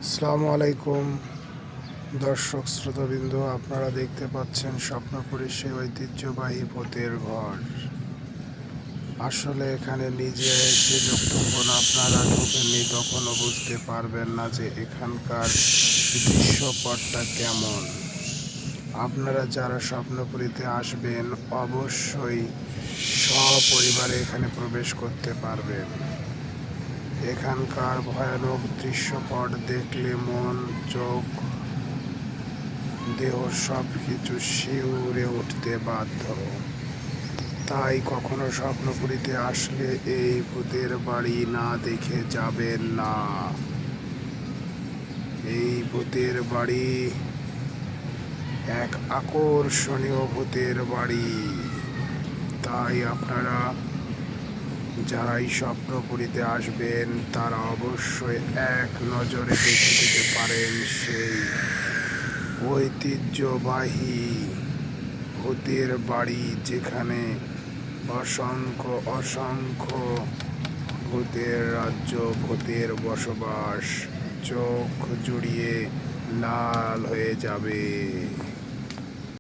আসসালামু আলাইকুম দর্শক শ্রোতাবৃন্দ, আপনারা দেখতে পাচ্ছেন স্বপ্নপুরীর সেই ঐতিহ্যবাহী ভূতের ঘর। আসলে এখানে নিজে এসে যতক্ষণ আপনারা ঢোকেননি তখনও বুঝতে পারবেন না যে এখানকার দৃশ্যপটটা কেমন। আপনারা যারা স্বপ্নপুরীতে আসবেন অবশ্যই সপরিবারে এখানে প্রবেশ করতে পারবেন। এখানকার ভয়ানক দৃশ্যপট দেখলে মন, চোখ, দেহ সব কিছু শিউরে উঠতে বাধ্য। তাই কখনো স্বপ্নপুরীতে আসলে এই ভূতের বাড়ি না দেখে যাবেন না। এই ভূতের বাড়ি এক আকর্ষণীয় ভূতের বাড়ি। তাই আপনারা যারাই স্বপ্নপুরীতে আসবেন তারা অবশ্যই এক নজরে দেখে যেতে পারেন সেই ঐতিহ্যবাহী ভূতের বাড়ি, যেখানে অসংখ্য অসংখ্য ভূতের রাজ্য, ভূতের বসবাস। চোখ জুড়িয়ে লাল হয়ে যাবে।